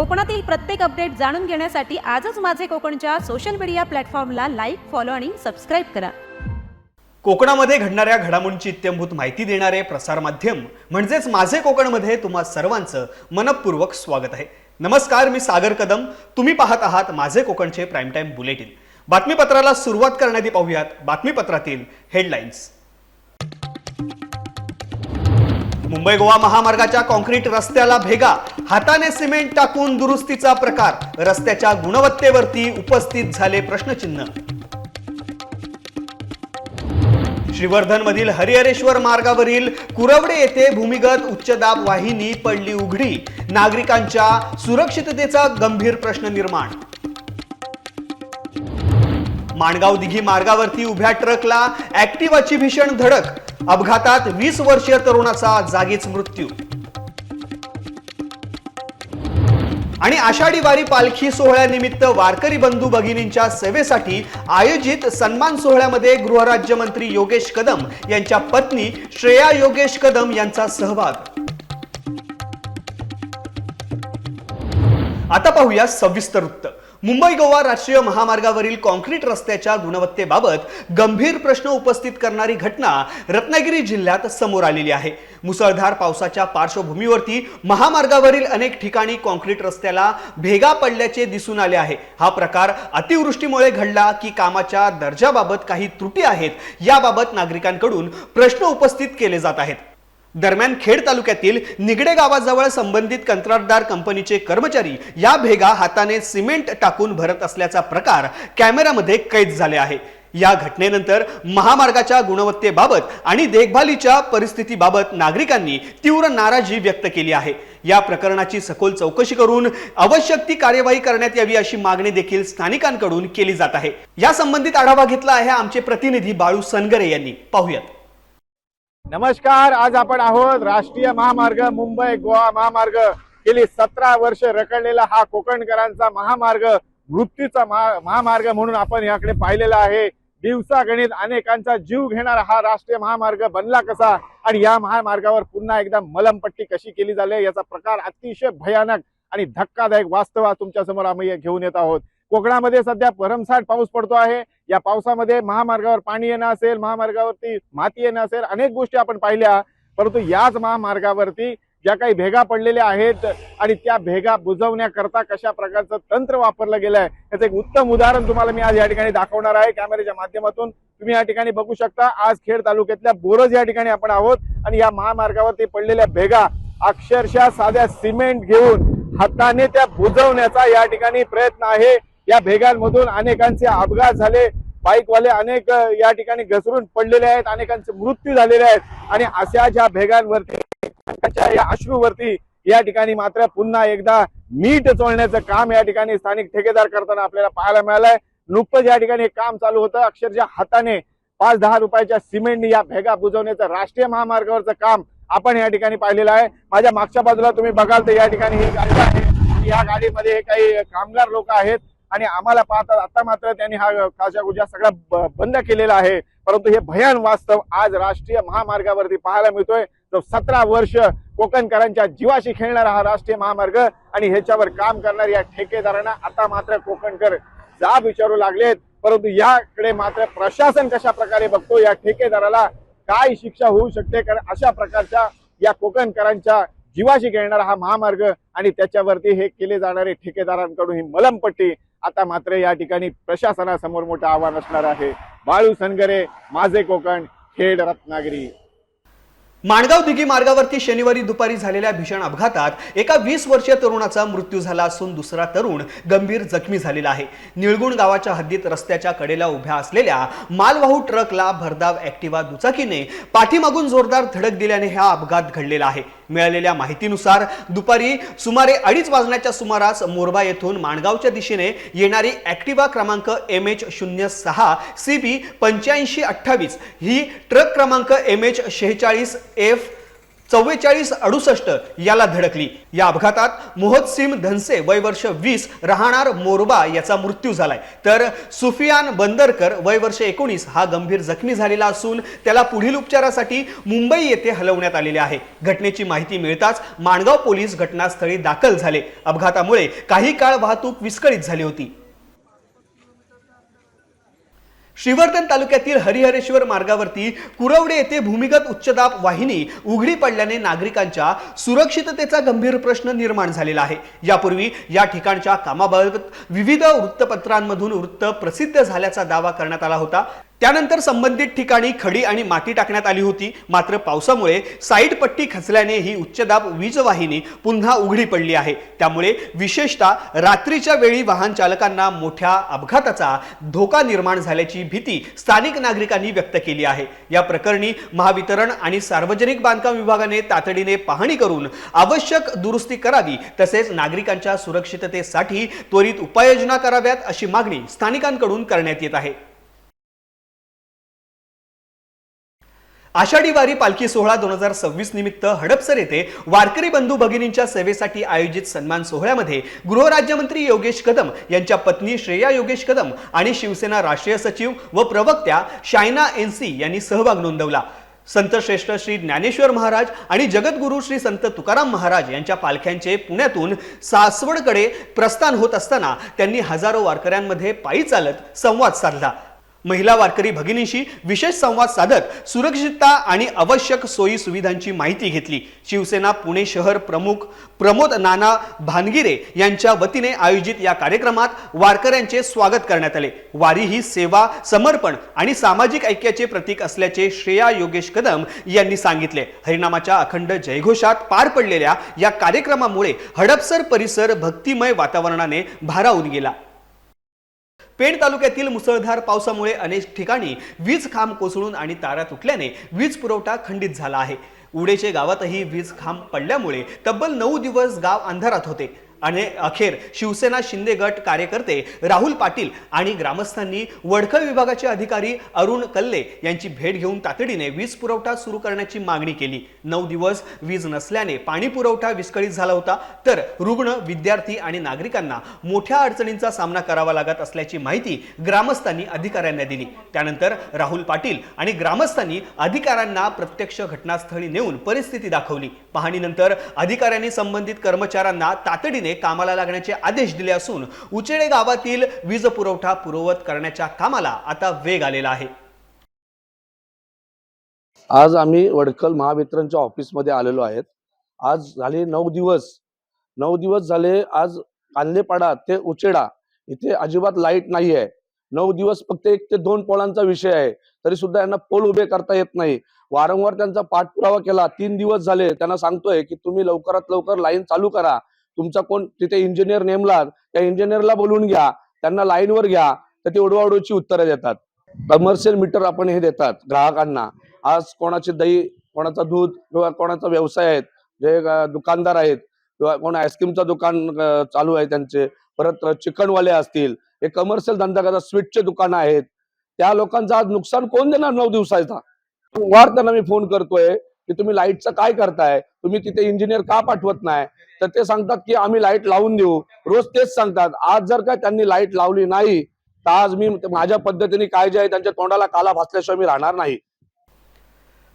कोकणातील प्रत्येक अपडेट जाणून घेण्यासाठी आजच माझे कोकणच्या सोशल मीडिया प्लॅटफॉर्मला लाईक, फॉलो आणि सबस्क्राईब करा. कोकणामध्ये घडणाऱ्या घडामोडींची इत्यंभूत माहिती देणारे प्रसार माध्यम म्हणजेच माझे कोकणमध्ये तुम्हा सर्वांचं मनपूर्वक स्वागत आहे. नमस्कार, मी सागर कदम. तुम्ही पाहत आहात माझे कोकणचे प्राईम टाइम बुलेटिन. बातमीपत्राला सुरुवात करण्याआधी पाहूयात बातमीपत्रातील हेडलाईन्स. मुंबई गोवा महामार्गाच्या कॉन्क्रीट रस्त्याला भेगा, हाताने सिमेंट टाकून दुरुस्तीचा प्रकार, रस्त्याच्या गुणवत्तेवरती उपस्थित झाले प्रश्नचिन्ह. श्रीवर्धन मधील हरिहरेश्वर मार्गावरील कुरवडे येथे भूमिगत उच्चदाब वाहिनी पडली उघडी, नागरिकांच्या सुरक्षिततेचा गंभीर प्रश्न निर्माण. माणगाव दिघी मार्गावरती उभ्या ट्रकला ऍक्टिवाची भीषण धडक, अपघातात 20 वर्षीय तरुणाचा जागीच मृत्यू. आणि आषाढी वारी पालखी सोहळ्यानिमित्त वारकरी बंधू भगिनींच्या सेवेसाठी आयोजित सन्मान सोहळ्यामध्ये गृहराज्यमंत्री योगेश कदम यांच्या पत्नी श्रेया योगेश कदम यांचा सहभाग. आता पाहूया सविस्तर वृत्त. मुंबई गोवा राष्ट्रीय महामार्गावरील कॉन्क्रीट रस्त्याच्या गुणवत्तेबाबत गंभीर प्रश्न उपस्थित करणारी घटना रत्नागिरी जिल्ह्यात समोर आलेली आहे. मुसळधार पावसाच्या पार्श्वभूमीवरती महामार्गावरील अनेक ठिकाणी कॉन्क्रीट रस्त्याला भेगा पडल्याचे दिसून आले आहे. हा प्रकार अतिवृष्टीमुळे घडला की कामाच्या दर्जाबाबत काही त्रुटी आहेत, याबाबत नागरिकांकडून प्रश्न उपस्थित केले जात आहेत. दरम्यान खेड तालुक्यातील निगडे गावाजवळ संबंधित कंत्राटदार कंपनीचे कर्मचारी या भेगा हाताने सिमेंट टाकून भरत असल्याचा प्रकार कॅमेऱ्यामध्ये कैद झाले आहे. या घटनेनंतर महामार्गाच्या गुणवत्तेबाबत आणि देखभालीच्या परिस्थितीबाबत नागरिकांनी तीव्र नाराजी व्यक्त केली आहे. या प्रकरणाची सखोल चौकशी करून आवश्यक ती कार्यवाही करण्यात यावी अशी मागणी देखील स्थानिकांकडून केली जात आहे. या संबंधित आढावा घेतला आहे आमचे प्रतिनिधी बाळू सनगरे यांनी. पाहूयात. नमस्कार, आज आपण आहोत राष्ट्रीय महामार्ग मुंबई गोवा महामार्ग. गेली 17 वर्ष रखडलेला हा कोकणकरांचा महामार्ग, वृत्तीचा महामार्ग म्हणून आपण याकडे पाहिलेला आहे. दिवसागणित अनेकांचा जीव घेणारा हा राष्ट्रीय महामार्ग बनला कसा आणि या महामार्गावर पुन्हा एकदा मलमपट्टी कशी केली झाली याचा प्रकार अतिशय भयानक आणि धक्कादायक वास्तव तुमच्या समोर आम्ही घेऊन येत आहोत. कोकणामध्ये सध्या भरमसाठ पाऊस पडतो आहे. या पावसामध्ये महामार्गावर पाणी येणं असेल, महामार्गावरती माती येणं असेल, अनेक गोष्टी आपण पाहिल्या. परंतु याच महामार्गावरती ज्या काही भेगा पडलेल्या आहेत आणि त्या भेगा बुजवण्याकरता कशा प्रकारचं तंत्र वापरलं गेलंय याचं एक उत्तम उदाहरण तुम्हाला मी आज या ठिकाणी दाखवणार आहे कॅमेऱ्याच्या माध्यमातून. तुम्ही या ठिकाणी बघू शकता. आज खेड तालुक्यातल्या बोरज या ठिकाणी आपण आहोत आणि या महामार्गावरती पडलेल्या भेगा अक्षरशः साध्या सिमेंट घेऊन हाताने त्या बुजवण्याचा या ठिकाणी प्रयत्न आहे. या भेगांमधून अनेकांचे अपघात झाले, बाईकवाले अनेक या ठिकाणी घसरून पडलेले आहेत, अनेकांचे मृत्यू झालेले आहेत. आणि अशा ज्या भेगांवरती या अश्रूवरती या ठिकाणी मात्र पुन्हा एकदा मीठ चोळण्याचं काम या ठिकाणी स्थानिक ठेकेदार करताना आपल्याला पाहायला मिळालंय. नुकतंच या ठिकाणी एक काम चालू होतं. अक्षरशः हाताने 5-10 रुपयाच्या सिमेंटने या भेगा बुजवण्याचं राष्ट्रीय महामार्गावरचं काम आपण या ठिकाणी पाहिलेलं आहे. माझ्या मागच्या बाजूला तुम्ही बघाल तर या ठिकाणी ही गाडी आहे. या गाडीमध्ये हे काही कामगार लोक आहेत आणि आम्हाला पाहतात आता मात्र त्यांनी हा काचाकुचा सगळा बंद केलेला आहे. परंतु हे भयान वास्तव आज राष्ट्रीय महामार्गावरती पाहायला मिळतोय. तो 17 वर्ष कोकणकरांच्या जीवाशी खेळणारा हा राष्ट्रीय महामार्ग आणि ह्याच्यावर काम करणाऱ्या या ठेकेदारांना आता मात्र कोकणकर जाब विचारू लागलेत. परंतु याकडे मात्र प्रशासन कशा प्रकारे बघतो, या ठेकेदाराला काय शिक्षा होऊ शकते, कारण अशा प्रकारच्या या कोकणकरांच्या जीवाशी खेळणारा हा महामार्ग आणि त्याच्यावरती हे केले जाणारे ठेकेदारांकडून ही मलमपट्टी आता मात्र या ठिकाणी प्रशासनासमोर मोठं आव्हान असणार आहे. बाळू सनगरे, माझे कोकण, खेड, रत्नागिरी. माणगाव दिघी मार्गावरती शनिवारी दुपारी झालेल्या भीषण अपघातात एका 20 वर्षीय तरुणाचा मृत्यू झाला असून दुसरा तरुण गंभीर जखमी झालेला आहे. निळगुण गावाच्या हद्दीत रस्त्याच्या कडेला उभ्या असलेल्या मालवाहू ट्रकला भरधाव ऍक्टिवा दुचाकीने पाठीमागून जोरदार धडक दिल्याने हा अपघात घडलेला आहे. मिळालेल्या माहितीनुसार दुपारी सुमारे 2:30 वाजण्याच्या सुमारास मोरबा येथून माणगावच्या दिशेने येणारी ऍक्टिवा क्रमांक MH06 CB 8528 ही ट्रक क्रमांक MH46F 4468 याला धडकली। या अपघातात मोहसिम धनसे वय वर्ष 20 राहणार मोरबा याचा मृत्यू झालाय, तर सुफियान बंदरकर वय वर्ष 19 हा गंभीर जखमी झालेला असून त्याला पुढील उपचारासाठी मुंबई येथे हलवण्यात आलेले आहे। घटनेची माहिती मिळताच माणगाव पोलीस घटनास्थळी दाखल झाले। अपघातामुळे काही काळ वाहतूक विस्कळीत झाली होती। श्रीवर्धन तालुक्यातील हरिहरेश्वर मार्गावरती कुरवडे येथे भूमिगत उच्चदाब वाहिनी उघडी पडल्याने नागरिकांच्या सुरक्षिततेचा गंभीर प्रश्न निर्माण झालेला आहे। यापूर्वी या ठिकाणच्या कामाबाबत विविध वृत्तपत्रांमधून वृत्त प्रसिद्ध झाल्याचा दावा करण्यात आला होता। त्यानंतर संबंधित ठिकाणी खडी आणि माती टाकण्यात आली होती, मात्र पावसामुळे साईड पट्टी खचल्याने ही उच्चदाब वीज वाहिनी पुन्हा उघडी पडली आहे। त्यामुळे विशेषतः रात्रीच्या वेळी वाहन चालकांना मोठ्या अपघाताचा धोका निर्माण झाल्याची भीती स्थानिक नागरिकांनी व्यक्त केली आहे। या प्रकरणी महावितरण आणि सार्वजनिक बांधकाम विभागाने तातडीने पाहणी करून आवश्यक दुरुस्ती करावी, तसेच नागरिकांच्या सुरक्षिततेसाठी त्वरित उपाययोजना कराव्यात अशी मागणी स्थानिकांकडून करण्यात येत आहे। आषाढी वारी पालखी सोहळा 2026 निमित्त हडपसर येथे वारकरी बंधू भगिनींच्या सेवेसाठी आयोजित सन्मान सोहळ्यामध्ये गृहराज्यमंत्री योगेश कदम यांच्या पत्नी श्रेया योगेश कदम आणि शिवसेना राष्ट्रीय सचिव व प्रवक्त्या शायना एनसी यांनी सहभाग नोंदवला। संत श्रेष्ठ श्री ज्ञानेश्वर महाराज आणि जगद्गुरू श्री संत तुकाराम महाराज यांच्या पालख्यांचे पुण्यातून सासवडकडे प्रस्थान होत असताना त्यांनी हजारो वारकऱ्यांमध्ये पायी चालत संवाद साधला। महिला वारकरी भगिनींशी विशेष संवाद साधत सुरक्षितता आणि आवश्यक सोयी सुविधांची माहिती घेतली। शिवसेना पुणे शहर प्रमुख प्रमोद नाना भानगिरे यांच्या वतीने आयोजित या कार्यक्रमात वारकऱ्यांचे स्वागत करण्यात आले। वारी ही सेवा, समर्पण आणि सामाजिक ऐक्याचे प्रतीक असल्याचे श्रेया योगेश कदम यांनी सांगितले। हरिनामाच्या अखंड जयघोषात पार पडलेल्या या कार्यक्रमामुळे हडपसर परिसर भक्तिमय वातावरणाने भारावून गेला। पेण तालुक्यातील मुसळधार पावसामुळे अनेक ठिकाणी वीज खांब कोसळून आणि तारा तुटल्याने वीज पुरवठा खंडित झाला आहे। उडेचे गावातही वीज खांब पडल्यामुळे तब्बल 9 दिवस गाव अंधारात होते आणि अखेर शिवसेना शिंदे गट कार्यकर्ते राहुल पाटील आणि ग्रामस्थांनी वडखळ विभागाचे अधिकारी अरुण कल्ले यांची भेट घेऊन तातडीने वीज पुरवठा सुरू करण्याची मागणी केली। 9 दिवस वीज नसल्याने पाणी पुरवठा विस्कळीत झाला होता, तर रुग्ण, विद्यार्थी आणि नागरिकांना मोठ्या अडचणींचा सामना करावा लागत असल्याची माहिती ग्रामस्थांनी अधिकाऱ्यांना दिली। त्यानंतर राहुल पाटील आणि ग्रामस्थांनी अधिकाऱ्यांना प्रत्यक्ष घटनास्थळी नेऊन परिस्थिती दाखवली। पाहणीनंतर अधिकाऱ्यांनी संबंधित कर्मचाऱ्यांना तातडीने कामाला लागण्याचे आदेश दिले असून उचेडे गावातील वीज पुरवठा पूर्ववत करण्याच्या कामाला आता वेग आलेला आहे। आज आम्ही वडखल महावितरणच्या ऑफिसमध्ये आलेलो आहेत। आज झाले 9 दिवस झाले। आज कांदेपाडा ते उचेडा इथे अजिबात लाईट नाही आहे। 9 दिवस फक्त 1 ते 2 पोलांचा विषय आहे, तरी सुद्धा यांना पोल उभे करता येत नाही। वारंवार त्यांचा पाठपुरावा केला। 3 दिवस झाले त्यांना सांगतोय की तुम्ही लवकरात लवकर लाईन चालू करा। तुमचा कोण तिथे इंजिनियर नेमला, त्या इंजिनियरला बोलवून घ्या, त्यांना लाईनवर घ्या, तर ते उडवाउडवीची उत्तरं देतात। कमर्शियल मीटर आपण हे देतात ग्राहकांना। आज कोणाचे दही, कोणाचा दूध किंवा कोणाचा व्यवसाय आहेत, जे दुकानदार आहेत किंवा कोण आईस्क्रीमचं दुकान चालू आहे त्यांचे, परत चिकनवाले असतील, हे कमर्शियल धंदा करतात, स्वीटचे दुकान आहेत, त्या लोकांचं आज नुकसान कोण देणार 9 दिवसाचा? वार त्यांना मी फोन करतोय की तुम्ही लाईटचं काय करताय, तुम्ही तिथे इंजिनियर का पाठवत नाही? तर ते सांगतात की आम्ही लाईट लावून देऊ, रोज तेच सांगतात। आज जर का त्यांनी लाईट लावली नाही तर आज मी माझ्या पद्धतीने काय जे आहे त्यांच्या तोंडाला काला भासल्याशिवाय मी राहणार नाही।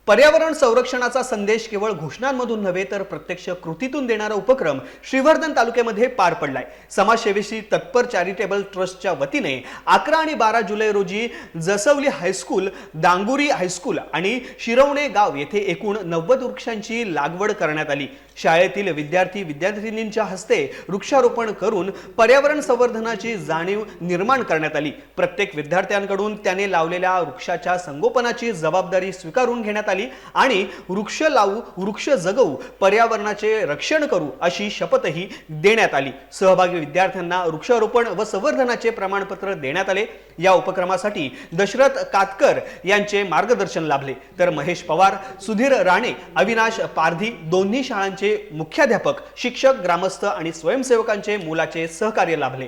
पर्यावरण संरक्षणाचा संदेश केवळ घोषणांमधून नव्हे तर प्रत्यक्ष कृतीतून देणारा उपक्रम श्रीवर्धन तालुक्यामध्ये पार पडलाय। समाजसेवेशी तत्पर चॅरिटेबल ट्रस्टच्या वतीने 11 आणि 12 जुलै रोजी जसवली हायस्कूल, दांगुरी हायस्कूल आणि शिरवणे गाव येथे एकूण 90 वृक्षांची लागवड करण्यात आली। शाळेतील विद्यार्थी विद्यार्थिनींच्या हस्ते वृक्षारोपण करून पर्यावरण संवर्धनाची जाणीव निर्माण करण्यात आली। प्रत्येक विद्यार्थ्यांकडून त्याने लावलेल्या वृक्षाच्या संगोपनाची जबाबदारी स्वीकारून घेण्यात आली आणि वृक्ष लावू, वृक्ष जगवू, पर्यावरणाचे रक्षण करू अशी शपथही देण्यात आली। सहभागी विद्यार्थ्यांना वृक्षारोपण व संवर्धनाचे प्रमाणपत्र देण्यात आले। या उपक्रमासाठी दशरथ कातकर यांचे मार्गदर्शन लाभले, तर महेश पवार, सुधीर राणे, अविनाश पारधी दोन्ही शाळांचे मुख्याध्यापक, शिक्षक, ग्रामस्थ आणि स्वयंसेवकांचे मोलाचे सहकार्य लाभले।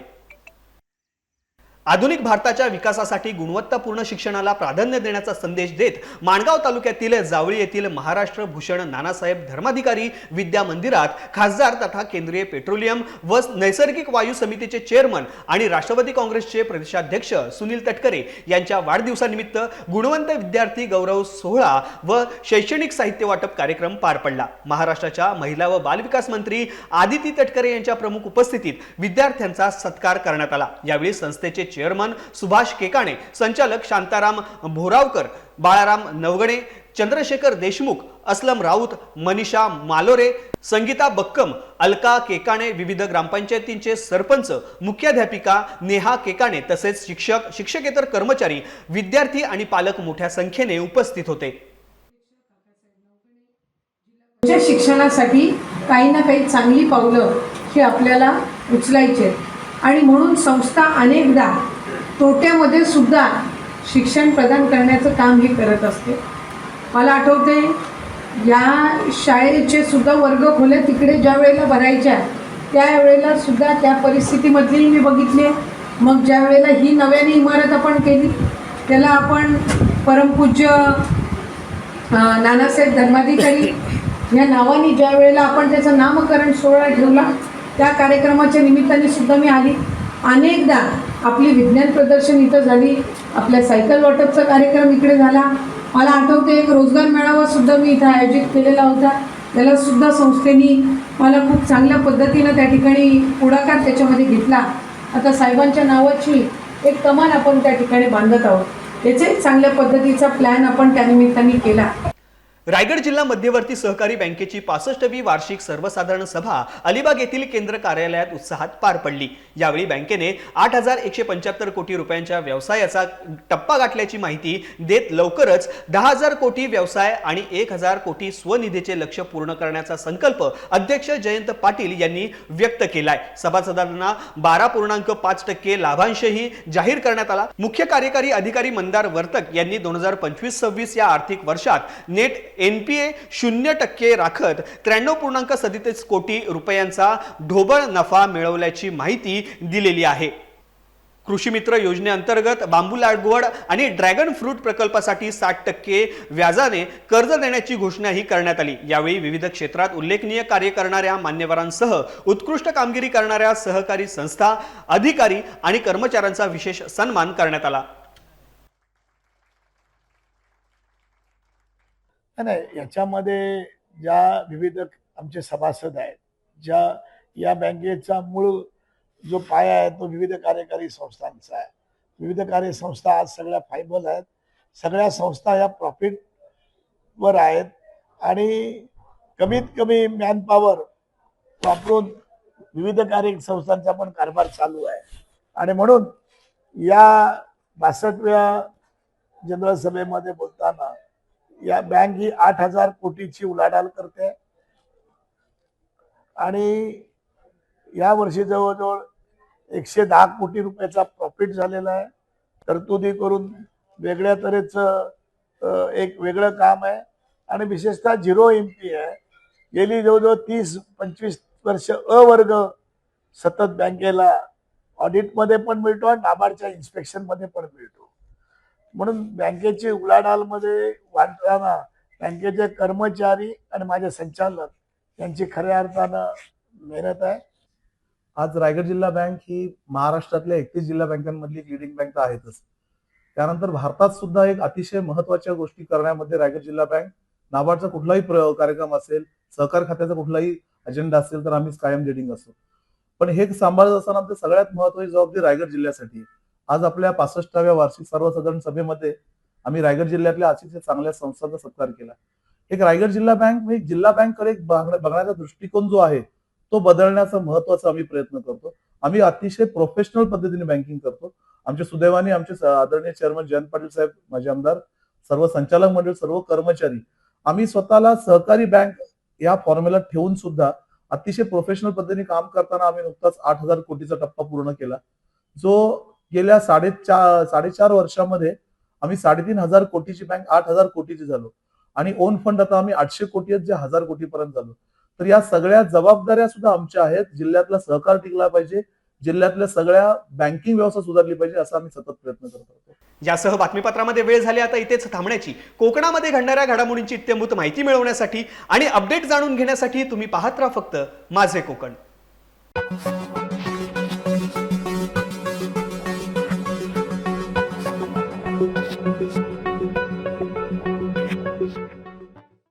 आधुनिक भारताच्या विकासासाठी गुणवत्तापूर्ण शिक्षणाला प्राधान्य देण्याचा संदेश देत माणगाव तालुक्यातील जावळी येथील महाराष्ट्र भूषण नानासाहेब धर्माधिकारी विद्या मंदिरात खासदार तथा केंद्रीय पेट्रोलियम व नैसर्गिक वायू समितीचे चेअरमन आणि राष्ट्रवादी काँग्रेसचे प्रदेशाध्यक्ष सुनील तटकरे यांच्या वाढदिवसानिमित्त गुणवंत विद्यार्थी गौरव सोहळा व शैक्षणिक साहित्य वाटप कार्यक्रम पार पडला। महाराष्ट्राच्या महिला व बालविकास मंत्री आदिती तटकरे यांच्या प्रमुख उपस्थितीत विद्यार्थ्यांचा सत्कार करण्यात आला। यावेळी संस्थेचे चेअरमन सुभाष केकाणे, संचालक शांताराम भोरावकर, बाळाराम नवगणे, चंद्रशेखर देशमुख, असलम राऊत, मनीषा मालोरे, संगीता बक्कम, अलका केकाणे, विविध ग्रामपंचायतींचे सरपंच, मुख्याध्यापिका नेहा केकाणे तसेच शिक्षक, शिक्षकेतर कर्मचारी, विद्यार्थी आणि पालक मोठ्या संख्येने उपस्थित होते। शिक्षणासाठी काही ना काही चांगली पावलं ही आपल्याला उचलायची आणि म्हणून संस्था अनेकदा तोट्यामध्ये सुद्धा शिक्षण प्रदान करण्याचं काम ही करत असते। मला आठवते या शाळेचे सुद्धा वर्ग खोल्या तिकडे ज्या वेळेला भरायच्या त्यावेळेला सुद्धा त्या परिस्थितीमधली मी बघितले। मग ज्या वेळेला ही नव्याने इमारत आपण केली त्याला आपण परमपूज्य नानासाहेब धर्माधिकारी या नावाने ज्या वेळेला आपण त्याचं नामकरण सोहळा ठेवला त्या कार्यक्रमाच्या निमित्ताने सुद्धा मी आली। अनेकदा आपली विज्ञान प्रदर्शन इथं झाली, आपल्या सायकल वाटपचा कार्यक्रम इकडे झाला। मला आठवते एक रोजगार मेळावा सुद्धा मी इथं आयोजित केलेला होता, त्याला सुद्धा संस्थेने मला खूप चांगल्या पद्धतीनं त्या ठिकाणी पुढाकार त्याच्यामध्ये घेतला। आता साहेबांच्या नावाची एक कमान आपण त्या ठिकाणी बांधत आहोत, त्याचा एक चांगल्या पद्धतीचा प्लॅन आपण त्यानिमित्ताने केला। रायगड जिल्हा मध्यवर्ती सहकारी बँकेची 65वी वार्षिक सर्वसाधारण सभा अलिबाग येथील केंद्र कार्यालयात उत्साहात पार पडली। यावेळी बँकेने 8,175 कोटी रुपयांच्या व्यवसायाचा टप्पा गाठल्याची माहिती देत लवकरच 10,000 कोटी व्यवसाय आणि 1,000 कोटी स्वनिधीचे लक्ष्य पूर्ण करण्याचा संकल्प अध्यक्ष जयंत पाटील यांनी व्यक्त केलाय। सभासदांना 12.5% लाभांशही जाहीर करण्यात आला। मुख्य कार्यकारी अधिकारी मंदार वर्तक यांनी 2025-26 या आर्थिक वर्षात नेट NPA 0% राखत 93.37 कोटी रुपयांचा ढोबळ नफा मिळवल्याची माहिती दिलेली आहे। कृषी मित्र योजनेअंतर्गत बांबू लागवड आणि ड्रॅगन फ्रूट प्रकल्पासाठी 60% व्याजाने कर्ज देण्याची घोषणाही करण्यात आली। यावेळी विविध क्षेत्रात उल्लेखनीय कार्य करणाऱ्या मान्यवरांसह उत्कृष्ट कामगिरी करणाऱ्या सहकारी संस्था, अधिकारी आणि कर्मचाऱ्यांचा विशेष सन्मान करण्यात आला। नाही, याच्यामध्ये ज्या विविध आमचे सभासद आहेत, ज्या या बँकेचा मूळ जो पाया आहे तो विविध कार्यकारी संस्थांचा आहे। विविध कार्य संस्था आज सगळ्या फायबल आहेत, सगळ्या संस्था या प्रॉफिटवर आहेत आणि कमीत कमी मॅनपॉवर वापरून विविध कार्य संस्थांचा पण कारभार चालू आहे। आणि म्हणून या 62व्या जनरल सभेमध्ये बोलताना या बँक ही 8,000 कोटीची उलाढाल करते आणि या वर्षी जवळजवळ 110 कोटी रुपयाचा प्रॉफिट झालेला आहे। तरतुदी करून वेगळ्या तऱ्हेचं एक वेगळं काम आहे आणि विशेषतः 0 MP आहे। गेली जवळजवळ 30-25 वर्ष अवर्ग सतत बँकेला ऑडिटमध्ये पण मिळतो आणि नाबार्डच्या इन्स्पेक्शनमध्ये पण मिळतो। म्हणून बँकेची उलाढालमध्ये वाढताना बँकेचे कर्मचारी आणि माझे संचालक यांची खऱ्या अर्थानं मेहनत आहे। आज रायगड जिल्हा बँक ही महाराष्ट्रातल्या 31 जिल्हा बँकांमधली लीडिंग बँक तर आहेतच, त्यानंतर भारतात सुद्धा एक अतिशय महत्त्वाच्या गोष्टी करण्यामध्ये रायगड जिल्हा बँक नाबार्डचा कुठलाही कार्यक्रम असेल, सहकार खात्याचा कुठलाही अजेंडा असेल तर आम्ही कायम लीडिंग असतो। पण हे सांभाळत असताना आमची सगळ्यात महत्त्वाची जबाबदारी रायगड जिल्ह्यासाठी। आज आपल्या 65व्या वार्षिक सर्वसाधारण सभेमध्ये आम्ही रायगड जिल्ह्यातल्या अतिशय चांगल्या संस्थांचा सत्कार केला। एक रायगड जिल्हा बँक एक जिल्हा बँककडे बघण्याचा दृष्टिकोन जो आहे तो बदलण्याचा महत्त्वाचा आम्ही प्रयत्न करतो। आम्ही अतिशय प्रोफेशनल पद्धतीने बँकिंग करतो। आमच्या सुदैवाने आमचे आदरणीय चेअरमन जयंत पाटील साहेब, माजी आमदार, सर्व संचालक मंडळ, सर्व कर्मचारी, आम्ही स्वतःला सहकारी बँक या फॉर्म्युला ठेवून सुद्धा अतिशय प्रोफेशनल पद्धतीने काम करताना आम्ही नुकताच 8,000 कोटीचा टप्पा पूर्ण केला, जो गेल्या 4.5 वर्षामध्ये आम्ही 3,500 कोटीची बँक 8,000 कोटीची झालो आणि ओन फंड आता आम्ही 800 कोटी आहेत जे 1,000 कोटीपर्यंत झालो। तर या सगळ्या जबाबदाऱ्या सुद्धा आमच्या आहेत। जिल्ह्यातला सहकार टिकला पाहिजे, जिल्ह्यातल्या सगळ्या बँकिंग व्यवस्था सुधारली पाहिजे असा आम्ही सतत प्रयत्न करत होतो. यासह बातमीपत्रामध्ये वेळ झाली आता इथेच थांबण्याची. कोकणामध्ये घडणाऱ्या घडामोडींची इत्यंभूत माहिती मिळवण्यासाठी आणि अपडेट जाणून घेण्यासाठी तुम्ही पाहत राहा फक्त माझे कोकण.